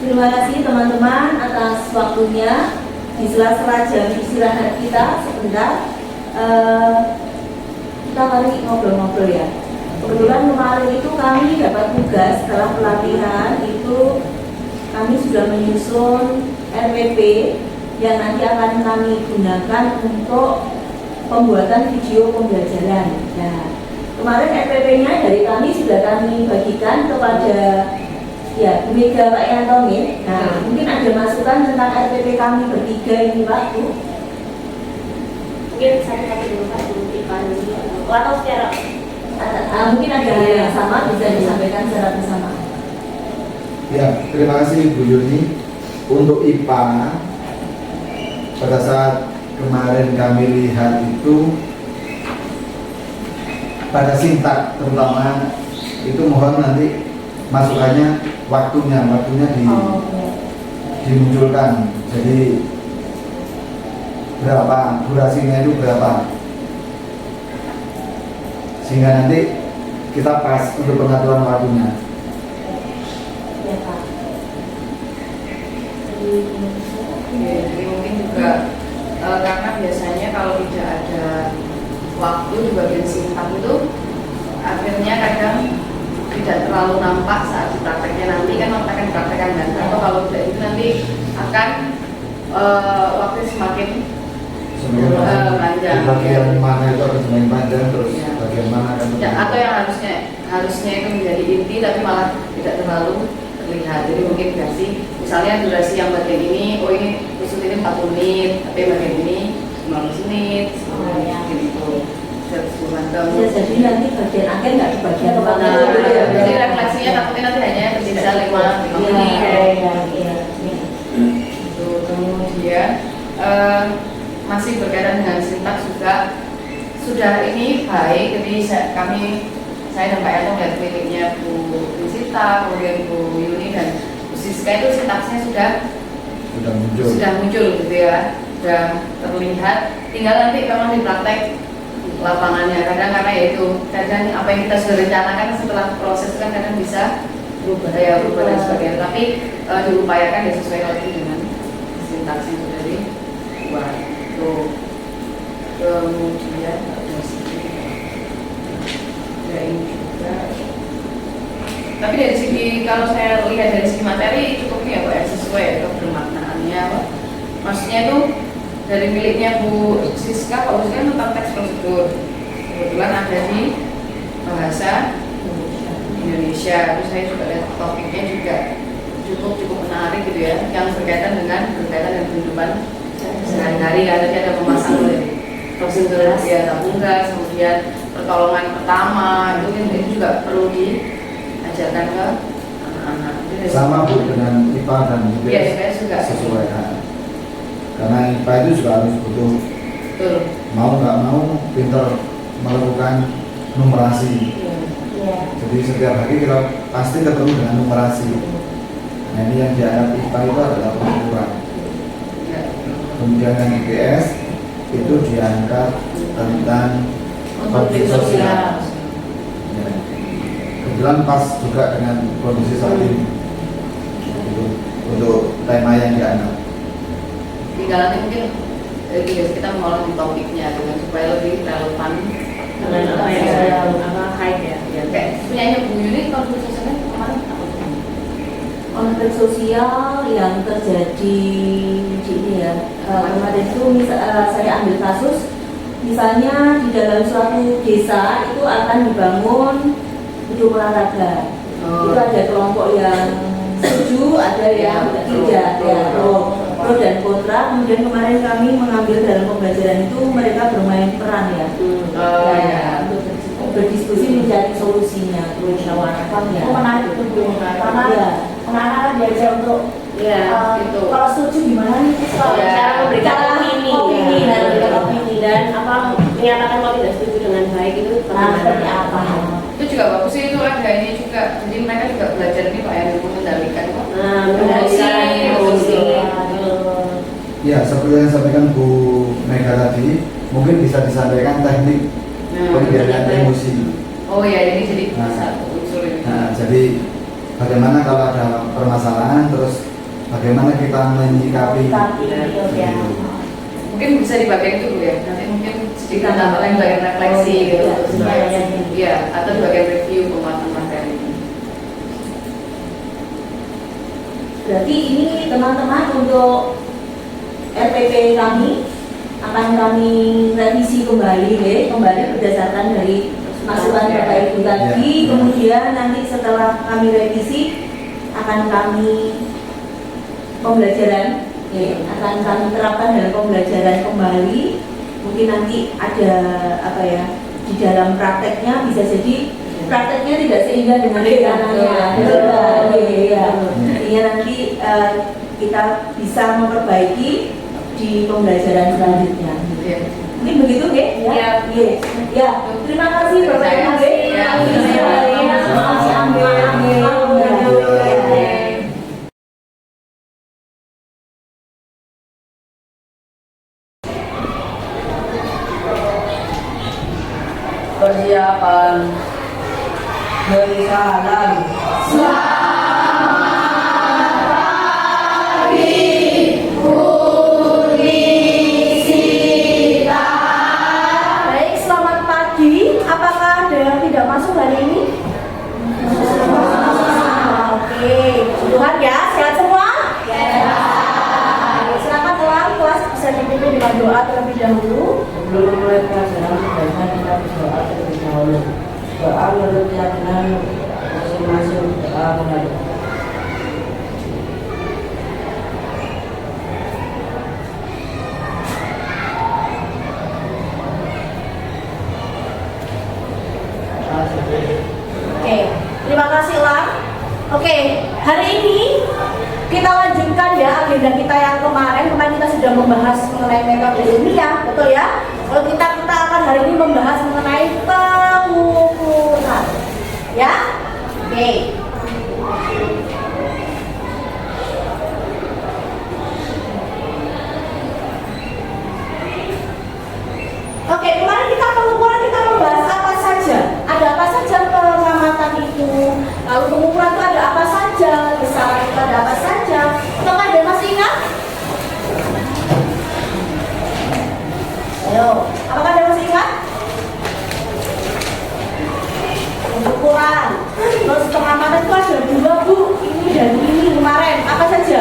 Terima kasih teman-teman atas waktunya di sela-sela jam istirahat kita sebentar. Kita mari ngobrol-ngobrol ya. Kebetulan kemarin itu kami dapat tugas setelah pelatihan itu kami sudah menyusun RPP yang nanti akan kami gunakan untuk pembuatan video pembelajaran. Nah, kemarin RPP-nya dari kami sudah kami bagikan kepada Bu Mega, Pak Yantomin. Nah, mungkin ada masukan tentang RPP kami bertiga ini, Pak, Bu? Mungkin saya dulu Pak, atau secara mungkin ada hal yang sama bisa disampaikan secara bersama. Ya, terima kasih Bu Yuni. Untuk IPA, pada saat kemarin kami lihat itu pada sintak terutama itu mohon nanti masukannya waktunya dimunculkan. Jadi berapa durasinya itu berapa, sehingga nanti kita pas untuk pengaturan waktunya. Ya, Pak. Jadi mungkin juga karena biasanya kalau tidak ada waktu di bagian sintak itu akhirnya kadang tidak terlalu nampak saat di prakteknya nanti kan akan dipraktekkan kan, atau kalau tidak itu nanti akan waktu semakin panjang. Bagian mana itu akan semakin panjang, terus bagian mana akan ya, atau yang harusnya itu menjadi inti tapi malah tidak terlalu terlihat. Jadi mungkin misalnya durasi yang bagian ini, oh ini khusus ini 40 menit, tapi bagian ini 15 menit, gitu. Ya, jadi nanti bagian akhir nggak di bagian mana. Jadi refleksinya takutnya nanti hanya tersisa 5 menit. Kemudian masih berkaitan dengan sintak juga sudah ini baik. Jadi saya dan Pak Yanto melihat kliniknya Bu Sita, kemudian Bu Yuni dan Bu Siska itu sintaksnya sudah muncul gitu ya, sudah terlihat. Tinggal nanti memang di praktek lapangannya karena itu kadang apa yang kita sudah rencanakan setelah proses kan kadang bisa berubah dan sebagainya, tapi diupayakan ya sesuai lagi dengan sintaks yang sudah dibuat. Kemudian ya ini juga, tapi dari segi kalau saya lihat dari segi materi cukupnya ya Pak, sesuai kebermaknaannya Pak. Maksudnya itu dari miliknya Bu Siska, Pak Siska tentang teks prosedur kebetulan ada di bahasa Indonesia. Terus saya juga lihat topiknya juga cukup menarik gitu ya, yang berkaitan dengan kehidupan sehari-hari. Tadi ada memasang prosedur ya tabung gas, kemudian pertolongan pertama itu juga perlu diajarkan ke anak-anak. Sama Bu dengan IPA dan IPS juga sesuai. Karena IPA itu juga harus butuh mau nggak mau pintar melakukan numerasi. Jadi setiap hari kita pasti ketemu dengan numerasi. Nah ini yang dianggap IPA itu adalah pengukuran. Kemudian yang IPS itu dianggap tentang konflik sosial. Ya. Kebetulan pas juga dengan kondisi saat ini untuk tema yang dianggap. Tinggal nanti mungkin kita mengolah di topiknya dengan supaya lebih relevan dengan apa yang saya hype ya. Kayak punyanya Bu Yuni konflik sosialnya kemarin apa? Konflik sosial yang terjadi di ini ya, kemarin itu saya ambil kasus misalnya di dalam suatu desa itu akan dibangun gedung olahraga. Itu ada kelompok yang setuju, ada yang tidak, ya pro dan kontra. Kemudian kemarin kami mengambil dalam pembelajaran itu mereka bermain peran ya, untuk berdiskusi mencari solusinya, musyawarah ya. Menarik itu karena anak-anak diajar untuk gitu. Kalau setuju gimana nih cara memberikan opini dan apa menyatakan kalau tidak setuju dengan baik itu seperti apa? Itu juga bagus sih, itu ada ini juga. Jadi mereka juga belajar nih Pak yang mengendalikan kok. Emosi. Ya, seperti yang disampaikan Bu Mega tadi, mungkin bisa disampaikan teknik pengendalian emosi. Oh ya, ini jadi satu unsur ini. Nah, jadi bagaimana kalau ada permasalahan terus bagaimana kita menyikapi ya. Mungkin bisa di bagian itu Bu ya, nanti mungkin sedikit tambahkan bagian refleksi gitu. Iya, atau di bagian review penguatan materi. Berarti ini teman-teman untuk RPP kami akan kami revisi kembali berdasarkan dari masukan Bapak Ibu tadi. Kemudian nanti setelah kami revisi akan kami pembelajaran akan kami terapkan dalam pembelajaran kembali. Mungkin nanti ada apa ya, di dalam prakteknya bisa jadi prakteknya tidak seindah dengan rencananya. Artinya nanti kita bisa memperbaiki di pembelajaran selanjutnya. Mungkin begitu, ya? Ya. Terima kasih Bapak Ibu. Persiapan beri salam. Baik, selamat pagi. Apakah ada yang tidak masuk hari ini? Oke, Tuhan ya, sehat semua? Silakan ulang kelas bisa dipimpin dengan doa terlebih dahulu. Sebelum mulai pelajaran sebaiknya kita berdoa terlebih dahulu. Doa menurut keyakinan masing-masing doa benar. Oke, terima kasih Lang. Oke, hari ini kita lanjutkan ya agenda kita yang kemarin kita sudah membahas mengenai metode ilmiah, betul ya? Kalau kita akan hari ini membahas mengenai pengukuran, ya? Oke. Oke, kemarin kita pengukuran kita membahas apa saja? Ada apa saja pengamatan itu? Lalu pengukuran itu ada apa saja? Besaran itu ada apa saja? Apakah ada masih ingat? Ayo, apakah ada masih ingat? Pengukuran. Terus pengamatan itu ada dua Bu, ini dan ini kemarin. Apa saja?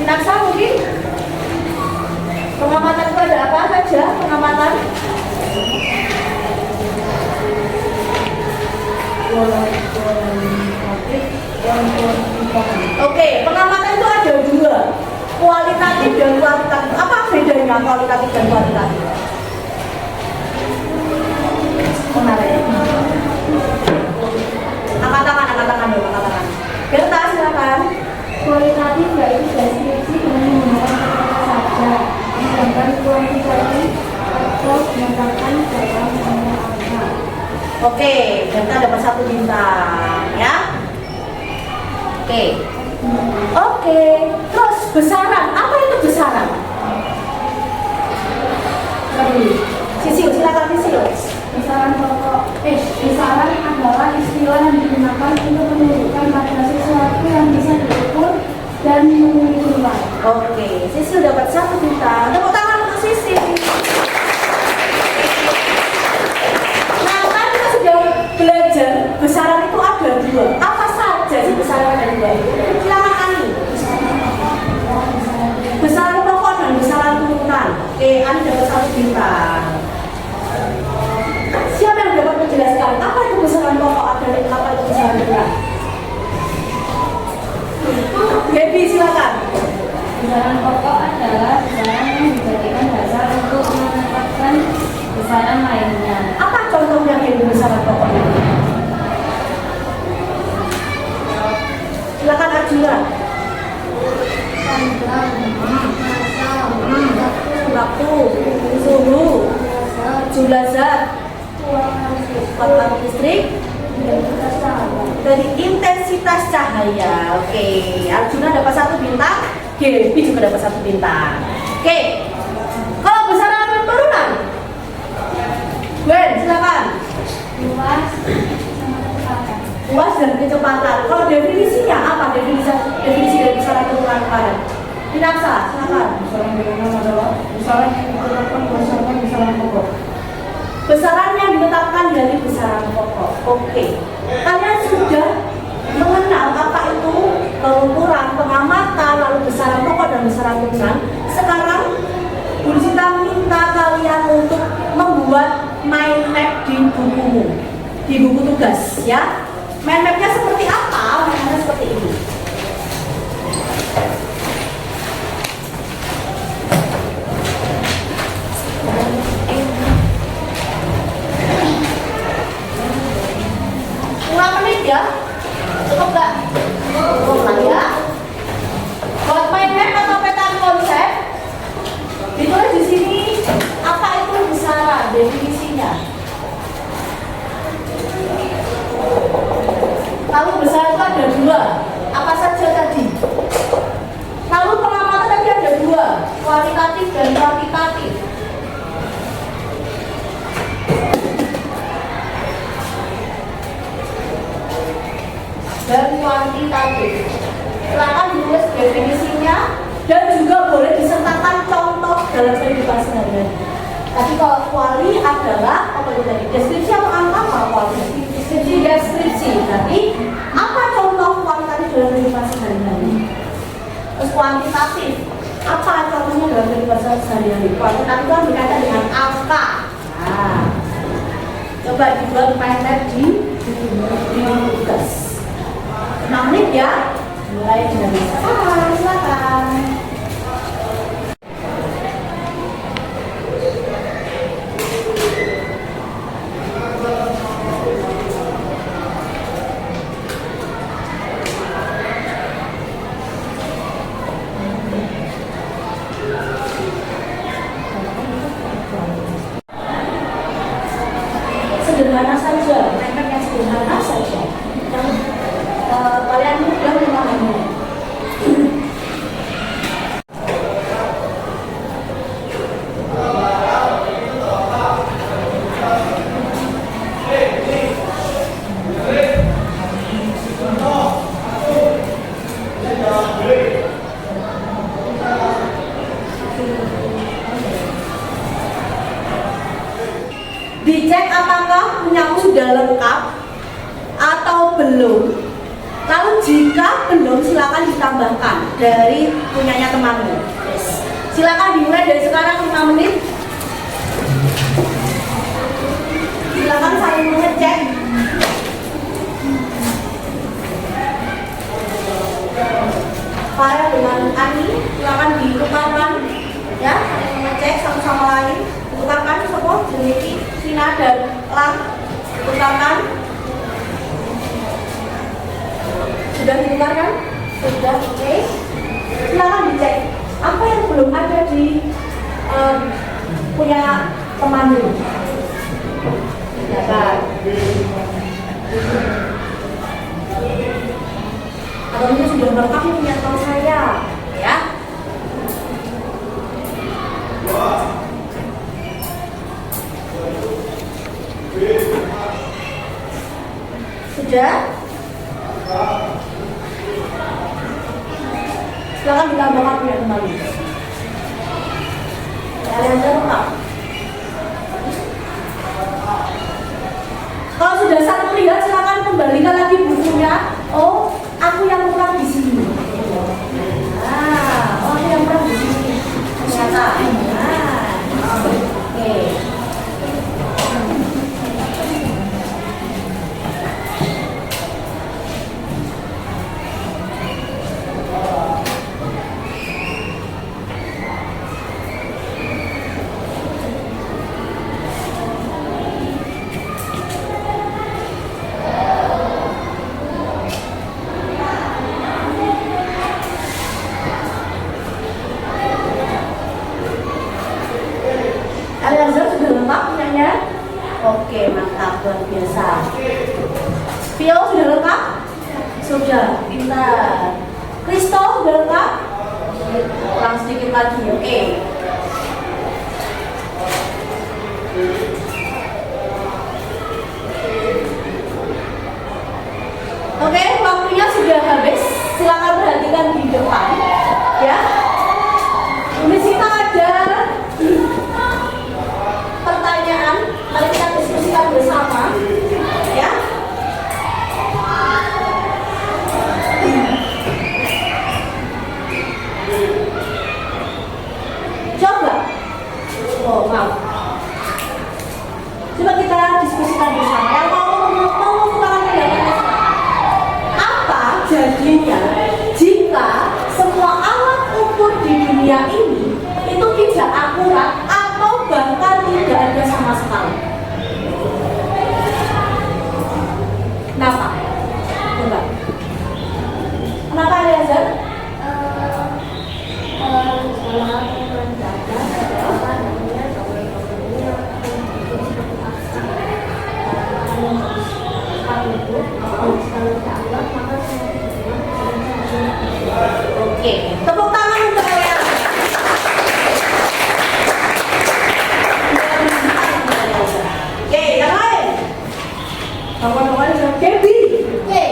Naksa mungkin? Pengamatan itu ada apa saja? Pengamatan? Oke, pengamatan itu ada dua, kualitatif dan kuantitatif. Apa bedanya kualitatif dan kuantitatif? Menarik. Angkat tangan dulu, angkat tangan. Berta, silakan. Kualitatif yaitu deskripsi dengan menggunakan kata saja, sedangkan kuantitatif atau menyatakan dalam angka. Oke, Berta dapat 1 bintang, ya. Oke. Terus besaran, apa itu besaran? Sisil, silakan Sisil. Besaran adalah istilah yang digunakan untuk menunjukkan pada sesuatu yang bisa diukur dan menilai. Oke, Sisil dapat 1 bintang. Tepuk tangan untuk Sisil. Nah, kan kita sudah belajar besaran itu ada dua. Apa saja sih besaran ada dua itu? Silakan Ani. Besaran pokok dan besaran turunan. Oke, Ani dapat 1 bintang. Siapa yang dapat menjelaskan apa itu besaran pokok dan apa itu besaran turunan? Gaby, silakan. Besaran pokok adalah besaran yang dijadikan dasar untuk menetapkan besaran lainnya. Apa contohnya Gaby besaran pokok itu? Silakan Arjuna. Waktu, suhu, jumlah zat, kekuatan listrik, dari intensitas cahaya. Oke, Arjuna dapat 1 bintang, Gaby juga dapat 1 bintang. Oke, kalau besaran turunan, Gwen silakan. luas dan kecepatan. Kalau definisinya apa? Definisi dari besaran ukuran karet. Pinaksa, silakan. Besaran bangunan adalah besaran yang ditetapkan berdasarkan besaran pokok. Besaran yang ditetapkan dari besaran pokok. Oke. Kalian sudah mengenal apa itu pengukuran, pengamatan, lalu besaran pokok dan besaran turunan. Sekarang Bu Sita minta kalian untuk membuat mind map di bukumu, di buku tugas ya. Mind mapnya seperti apa? Mind mapnya seperti ini. Kurang menit ya? Cukup nggak? Cukup lah ya. Buat mind map atau peta konsep, ditulis di sini apa itu besaran, definisinya. Lalu besaran itu ada dua, apa saja tadi? Lalu pengamatan tadi ada dua, kualitatif dan kuantitatif. Dan kuantitatif. Silakan ditulis definisinya dan juga boleh disertakan contoh dalam kehidupan sehari-hari. Tadi kalau kuali adalah apa itu tadi? Deskripsi atau apa kuali? Deskripsi. Jadi apa contoh kualitatif dalam kehidupan sehari-hari? Terus kuantitatif. Apa contohnya dalam kehidupan sehari-hari? Kuantitatif itu berkaitan dengan angka. Nah, coba dibuat mind map di tugas. 6 menit ya. Mulai dari sekarang, silakan. Sederhana saja, mereka yang sederhana saja. Kalian mudah memahami. Dicek apakah punyamu sudah lengkap atau belum. Kalau jika belum, silakan ditambahkan dari punyanya temanmu. Yes. Silakan dimulai dari sekarang 5 menit. Silakan saling mengecek. Farel dengan Ani, silakan ditukarkan ya, saling mengecek satu sama lain. Tukarkan semua Jeniti, Sina dan Lang. Tukarkan. Sudah ditukarkan? Sudah, oke. Silakan dicek apa yang belum ada di punya temanmu. Silakan. Atau ini sudah lengkap ini punya teman saya, ya. Sudah? Silakan ditambahkan punya teman. Kalian lengkap. Kalau sudah satu lihat, silakan kembalikan lagi bukunya. Oh, aku yang kurang di sini. Nah, oh, aku yang kurang di sini. Ternyata. Nah, oke. Al-Azhar sudah lengkap punyanya? Oke, mantap, luar biasa. Pio sudah lengkap? Sudah, pintar. Kristo sudah lengkap? Kurang sedikit lagi, oke. diskusikan di depan, ya. Di sini ada pertanyaan, mari kita diskusikan bersama, ya. Coba, oh maaf. Coba kita diskusikan bersama. Yang mau mengutarakan pendapatnya, apa jadinya jika semua alat ukur di dunia ini itu tidak akurat atau bahkan tidak ada sama sekali? Kenapa? Coba. Kenapa Eliezer? Oke, tepuk tangan untuk kalian. Oke, yang lain. Kawan-kawan yang Debbie. Oke,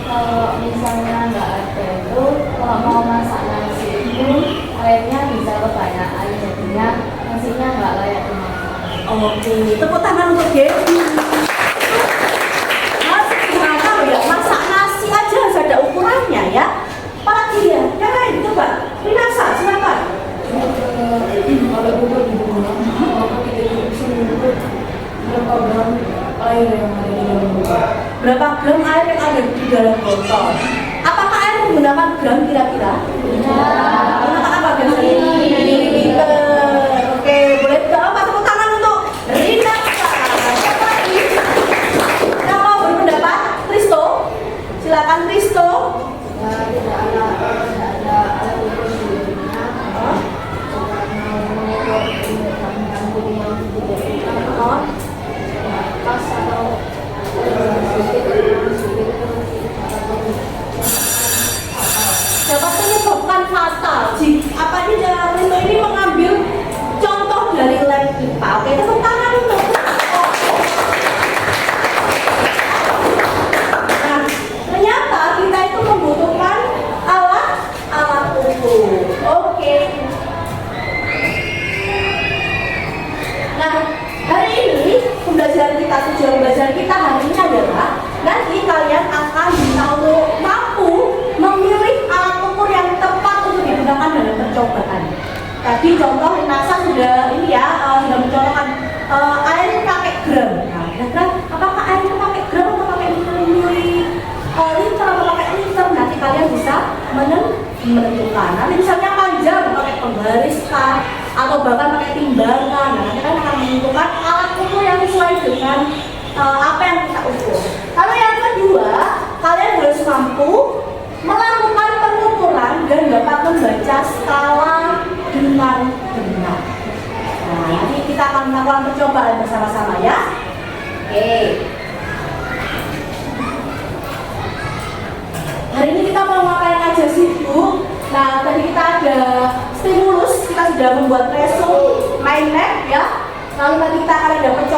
kalau misalnya nggak ada itu, kalau mau masak nasi itu airnya bisa kebanyakan, jadinya nasinya nggak layak dimakan. Oke, tepuk tangan untuk Debbie. Mas, gimana loh ya? Masak nasi aja harus ada ukurannya ya. Apalagi ya? Yang lain, coba. Rinasa, silakan. Kalau ukur di rumah, maka kita bisa mengukur berapa gram air yang ada di dalam botol. Berapa gram air yang ada di dalam botol? Apakah air menggunakan gram kira-kira? Menggunakan apa biasanya? Mililiter. Oke, boleh apa tepuk tangan untuk Rina. Siapa lagi? Yang mau berpendapat? Risto? Silakan Risto. Tidak ada alat ukur di dunia, karena mengukur kandungan tidak pas atau Dapat menyebabkan fatal. Apa ini Risto ini mengambil contoh dari lab IPA. Oke, tepuk tangan untuk. Nah, ternyata kita itu membutuhkan alat ukur. Oke. Nah, hari ini tujuan pembelajaran kita hari ini adalah nanti kalian akan bisa untuk mampu memilih alat ukur yang tepat untuk digunakan dalam percobaan. Tadi contoh NASA sudah ini ya, sudah mencontohkan air pakai gram. Nah, kira-kira apakah air itu pakai gram atau pakai liter atau pakai liter? Nanti kalian bisa menentukan. Nanti misalnya panjang pakai penggaris kah, atau bahkan pakai timbangan. Nah, nanti kalian akan menentukan alat ukur yang sesuai dengan apa yang kita ukur. Lalu yang kedua, kalian harus mampu melakukan pengukuran dan dapat membaca skala dengan benar. Nah, nanti kita akan melakukan percobaan bersama-sama ya. Oke. Hari ini kita mau ngapain aja sih, Bu? Nah, tadi kita ada stimulus, kita sudah membuat resume, mind map ya. Lalu nanti kita akan ada percobaan.